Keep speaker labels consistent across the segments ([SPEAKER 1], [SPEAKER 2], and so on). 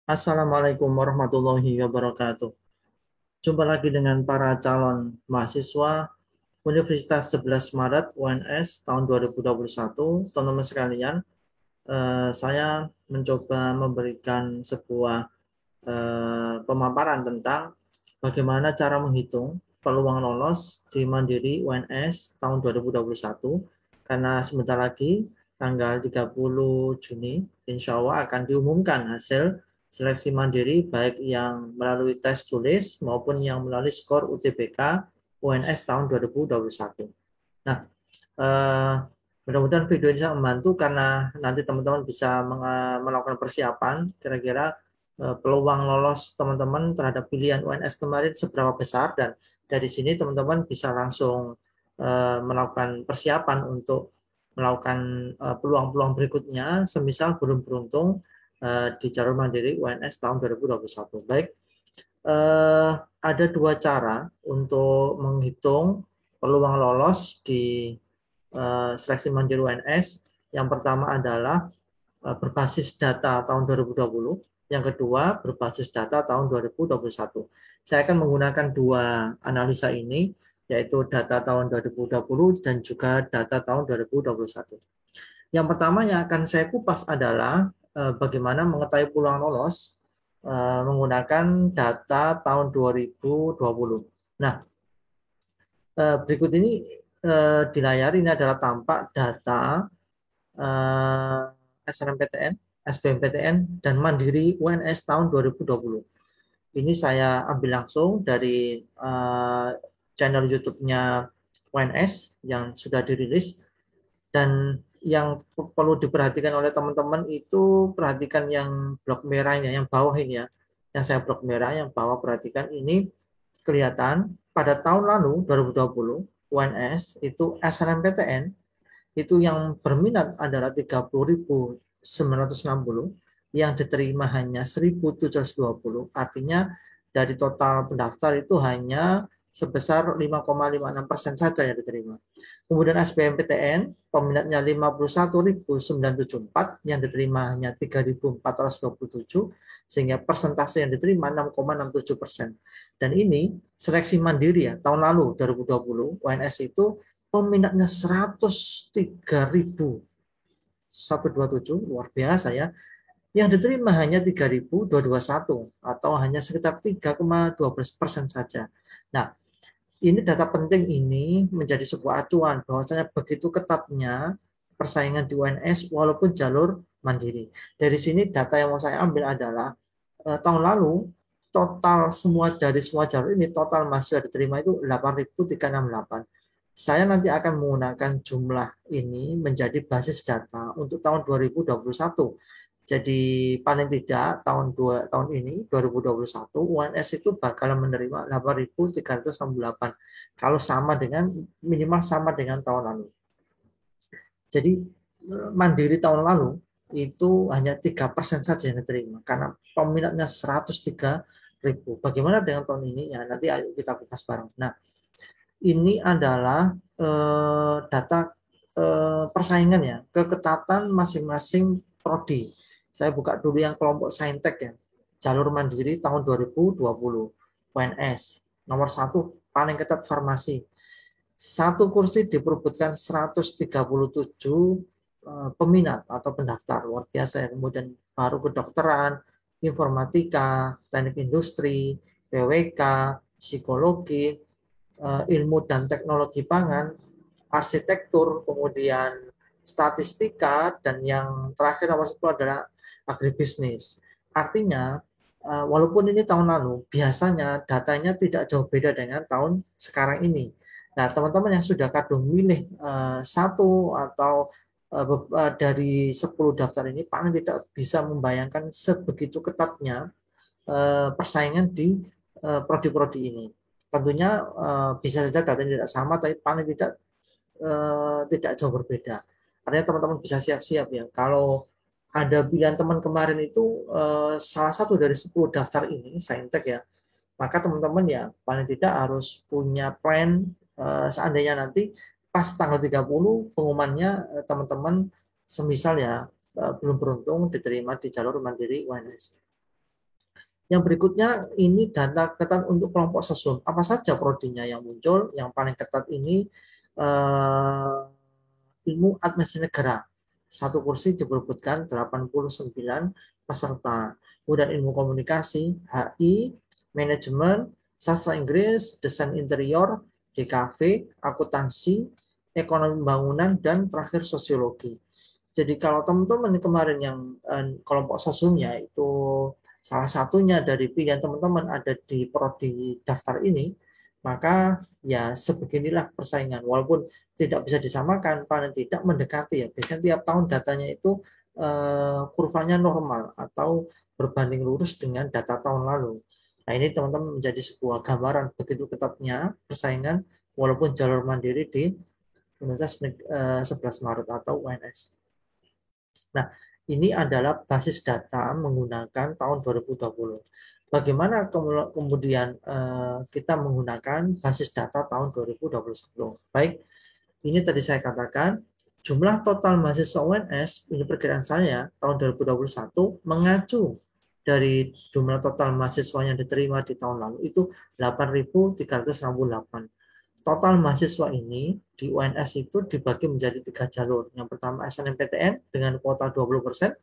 [SPEAKER 1] Assalamualaikum warahmatullahi wabarakatuh. Jumpa lagi dengan para calon mahasiswa Universitas 11 Maret UNS tahun 2021. Teman-teman sekalian, saya mencoba memberikan sebuah pemaparan tentang bagaimana cara menghitung peluang lolos di Mandiri UNS tahun 2021. Karena sebentar lagi tanggal 30 Juni insya Allah akan diumumkan hasil seleksi mandiri baik yang melalui tes tulis maupun yang melalui skor UTBK UNS tahun 2021. Nah, eh, mudah-mudahan video ini sangat membantu karena nanti teman-teman bisa melakukan persiapan kira-kira peluang lolos teman-teman terhadap pilihan UNS kemarin seberapa besar, dan dari sini teman-teman bisa langsung melakukan persiapan untuk melakukan peluang-peluang berikutnya semisal belum beruntung di jalur mandiri UNS tahun 2021. Baik, ada dua cara untuk menghitung peluang lolos di seleksi mandiri UNS. Yang pertama adalah berbasis data tahun 2020, yang kedua berbasis data tahun 2021. Saya akan menggunakan dua analisa ini, yaitu data tahun 2020 dan juga data tahun 2021. Yang pertama yang akan saya kupas adalah bagaimana mengetahui peluang lolos menggunakan data tahun 2020. Nah, berikut ini di layar ini adalah tampak data SNMPTN, SBMPTN, dan Mandiri UNS tahun 2020. Ini saya ambil langsung dari channel YouTube-nya UNS yang sudah dirilis, dan yang perlu diperhatikan oleh teman-teman itu perhatikan yang blok merahnya, yang bawah ini ya. Yang saya blok merah, yang bawah perhatikan ini kelihatan pada tahun lalu 2020 UNS itu SNMPTN itu yang berminat adalah 30.960, yang diterima hanya 1.720. Artinya dari total pendaftar itu hanya sebesar 5,56% saja yang diterima. Kemudian SBMPTN peminatnya 51.974, yang diterima hanya 3.427, sehingga persentase yang diterima 6,67%. Dan ini seleksi mandiri ya, tahun lalu 2020 UNS itu peminatnya 103.127, luar biasa ya. Yang diterima hanya 3.221 atau hanya sekitar 3,12% saja. Nah, ini data penting ini menjadi sebuah acuan bahwasanya begitu ketatnya persaingan di UNS walaupun jalur mandiri. Dari sini data yang mau saya ambil adalah tahun lalu total semua dari semua jalur ini total mahasiswa diterima itu 8.368. Saya nanti akan menggunakan jumlah ini menjadi basis data untuk tahun 2021. Jadi paling tidak tahun ini 2021 UNS itu bakal menerima 8.368 kalau sama dengan minimal sama dengan tahun lalu. Jadi mandiri tahun lalu itu hanya 3% saja yang diterima karena peminatnya 103.000. Bagaimana dengan tahun ini? Ya nanti ayo kita kupas bareng. Nah, ini adalah data persaingan ya, keketatan masing-masing prodi. Saya buka dulu yang kelompok Saintek ya. Jalur mandiri tahun 2020 UNS. Nomor satu paling ketat farmasi. Satu kursi diperebutkan 137 peminat atau pendaftar, luar biasa ya. Kemudian baru kedokteran, informatika, teknik industri, PWK, psikologi, ilmu dan teknologi pangan, arsitektur, kemudian statistika, dan yang terakhir nomor 10 adalah agribisnis. Artinya, walaupun ini tahun lalu, biasanya datanya tidak jauh beda dengan tahun sekarang ini. Nah, teman-teman yang sudah kadung milih satu atau dari 10 daftar ini, paling tidak bisa membayangkan sebegitu ketatnya persaingan di prodi-prodi ini. Tentunya bisa saja datanya tidak sama, tapi paling tidak jauh berbeda. Artinya teman-teman bisa siap-siap ya. Kalau ada pilihan teman kemarin itu salah satu dari 10 daftar ini, Saintek ya, maka teman-teman ya paling tidak harus punya plan seandainya nanti pas tanggal 30 pengumumannya teman-teman semisal ya belum beruntung diterima di jalur mandiri UNS. Yang berikutnya ini data ketat untuk kelompok sesum. Apa saja prodinya yang muncul? Yang paling ketat ini ilmu administrasi negara. Satu kursi diperebutkan 89 peserta. Kemudian ilmu komunikasi, HI, manajemen, sastra Inggris, desain interior, DKV, akuntansi, ekonomi pembangunan, dan terakhir sosiologi. Jadi kalau teman-teman kemarin yang kelompok sosumnya itu salah satunya dari pilihan teman-teman ada di prodi daftar ini, maka ya sebeginilah persaingan. Walaupun tidak bisa disamakan, paling tidak mendekati ya. Biasanya tiap tahun datanya itu kurvanya normal atau berbanding lurus dengan data tahun lalu. Nah ini teman-teman menjadi sebuah gambaran begitu ketatnya persaingan walaupun jalur mandiri di Universitas 11 Maret atau UNS. Nah, ini adalah basis data menggunakan tahun 2020. Bagaimana kemudian kita menggunakan basis data tahun 2021? Baik, ini tadi saya katakan, jumlah total mahasiswa UNS, ini perkiraan saya, tahun 2021 mengacu dari jumlah total mahasiswa yang diterima di tahun lalu itu 8.368. Total mahasiswa ini di UNS itu dibagi menjadi 3 jalur. Yang pertama SNMPTN dengan kuota 20%,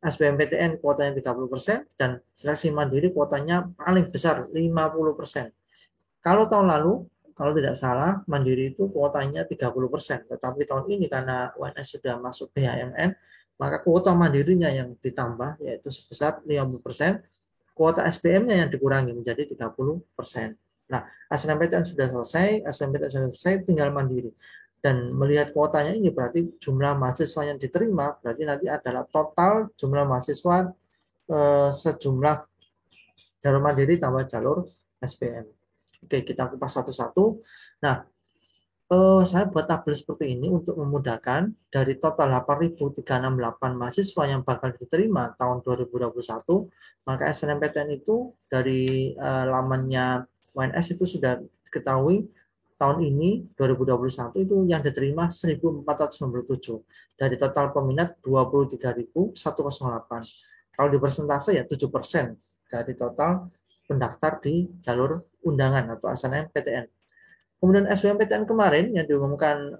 [SPEAKER 1] SBMPTN kuotanya 30%, dan seleksi mandiri kuotanya paling besar 50%. Kalau tahun lalu, kalau tidak salah, mandiri itu kuotanya 30%. Tetapi tahun ini karena UNS sudah masuk BHMN, maka kuota mandirinya yang ditambah, yaitu sebesar 50%, kuota SBM-nya yang dikurangi menjadi 30%. Nah, SNMPTN sudah selesai, SBMPTN sudah selesai, tinggal mandiri. Dan melihat kuotanya ini berarti jumlah mahasiswa yang diterima, berarti nanti adalah total jumlah mahasiswa sejumlah jalur mandiri tambah jalur SBM. Oke, kita kupas satu-satu. Nah, saya buat tabel seperti ini untuk memudahkan dari total 8.368 mahasiswa yang bakal diterima tahun 2021, maka SNMPTN itu dari lamannya UNS itu sudah diketahui tahun ini 2021 itu yang diterima 1.497 dari total peminat 23.108. Kalau di persentase ya 7% dari total pendaftar di jalur undangan atau SNMPTN. Kemudian SBMPTN kemarin yang diumumkan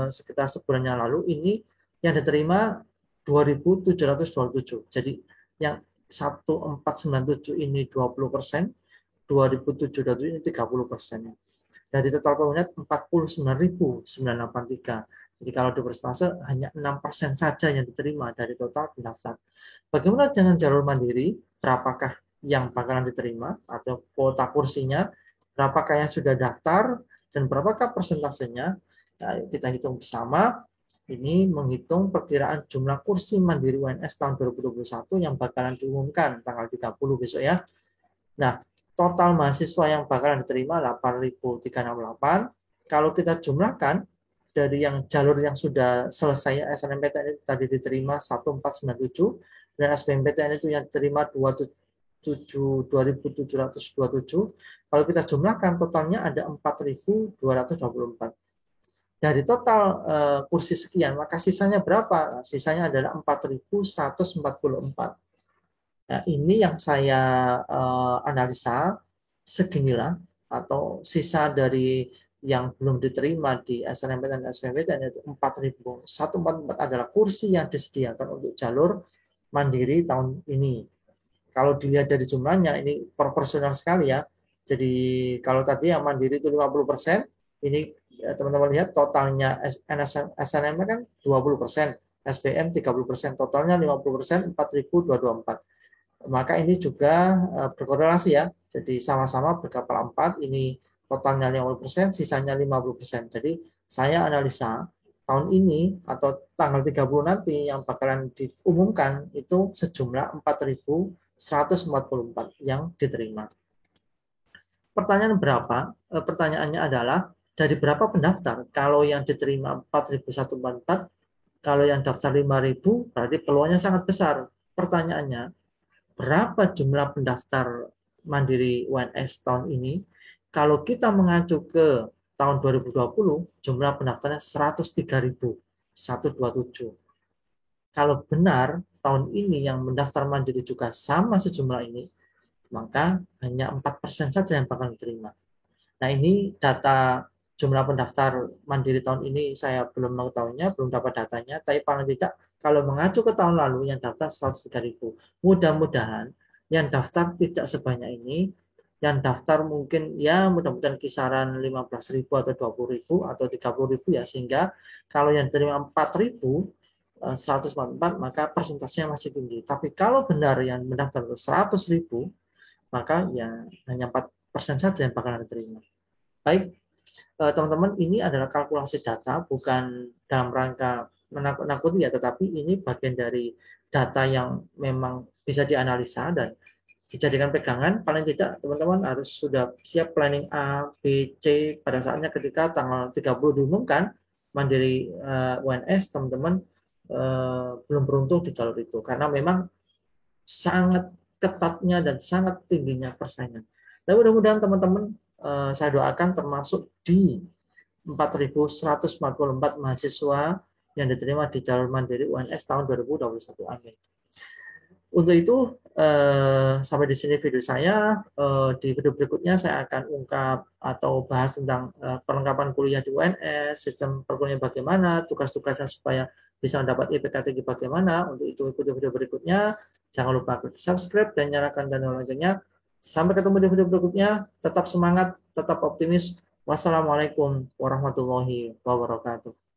[SPEAKER 1] sekitar sebulan yang lalu ini yang diterima 2.727. Jadi yang 1.497 ini 20%, 2.727 ini 30%. Dari total peminat 49.983. Jadi kalau di persentase hanya 6% saja yang diterima dari total pendaftar. Bagaimana dengan jalur mandiri? Berapakah yang bakalan diterima atau kuota kursinya? Berapakah yang sudah daftar dan berapakah persentasenya? Nah, kita hitung bersama. Ini menghitung perkiraan jumlah kursi mandiri UNS tahun 2021 yang bakalan diumumkan tanggal 30 besok ya. Nah, total mahasiswa yang bakalan diterima 8.368. Kalau kita jumlahkan dari yang jalur yang sudah selesai SNMPTN itu tadi diterima 1.497 dan SBMPTN itu yang diterima 2.727. Kalau kita jumlahkan totalnya ada 4.224. Dari total kursi sekian, maka sisanya berapa? Sisanya adalah 4.144. Nah, ini yang saya analisa seginilah atau sisa dari yang belum diterima di SNMPTN dan SBMPTN itu 4.144 adalah kursi yang disediakan untuk jalur mandiri tahun ini. Kalau dilihat dari jumlahnya ini proporsional sekali ya. Jadi kalau tadi yang mandiri itu 50%, ini teman-teman lihat totalnya SNM kan 20%, SBM 30%, totalnya 50%, 4.224. Maka ini juga berkorelasi ya. Jadi sama-sama berkapal 4, ini totalnya 50%, sisanya 50%. Jadi saya analisa tahun ini atau tanggal 30 nanti yang bakalan diumumkan itu sejumlah 4.144 yang diterima. Pertanyaan berapa? Pertanyaannya adalah dari berapa pendaftar? Kalau yang diterima 4.144, kalau yang daftar 5.000, berarti peluangnya sangat besar. Pertanyaannya, berapa jumlah pendaftar mandiri UNS tahun ini? Kalau kita mengacu ke tahun 2020, jumlah pendaftarnya 103.127. Kalau benar tahun ini yang mendaftar mandiri juga sama sejumlah ini, maka hanya 4% saja yang bakal diterima. Nah, ini data jumlah pendaftar mandiri tahun ini saya belum mengetahuinya, belum dapat datanya, tapi paling tidak kalau mengacu ke tahun lalu yang daftar 103.000. Mudah-mudahan yang daftar tidak sebanyak ini, yang daftar mungkin ya mudah-mudahan kisaran 15.000 atau 20.000 atau 30.000 ya, sehingga kalau yang terima 4.000 144 maka persentasenya masih tinggi. Tapi kalau benar yang mendaftar 100.000 maka ya hanya 4% saja yang bakalan diterima. Baik, teman-teman, ini adalah kalkulasi data, bukan dalam rangka menakut-nakuti ya, tetapi ini bagian dari data yang memang bisa dianalisa dan dijadikan pegangan. Paling tidak teman-teman harus sudah siap planning A, B, C pada saatnya ketika tanggal 30 diumumkan mandiri UNS, teman-teman belum beruntung di jalur itu karena memang sangat ketatnya dan sangat tingginya persaingan. Dan mudah-mudahan teman-teman saya doakan termasuk di 4.144 mahasiswa yang diterima di jalur mandiri UNS tahun 2021. Amin. Untuk itu, sampai di sini video saya. Di video berikutnya saya akan ungkap atau bahas tentang perlengkapan kuliah di UNS, sistem perkuliahan bagaimana, tugas-tugasnya supaya bisa mendapat IPK tinggi bagaimana. Untuk itu, ikuti video berikutnya. Jangan lupa klik subscribe dan nyalakan tanda loncengnya. Sampai ketemu di video berikutnya. Tetap semangat, tetap optimis. Wassalamualaikum warahmatullahi wabarakatuh.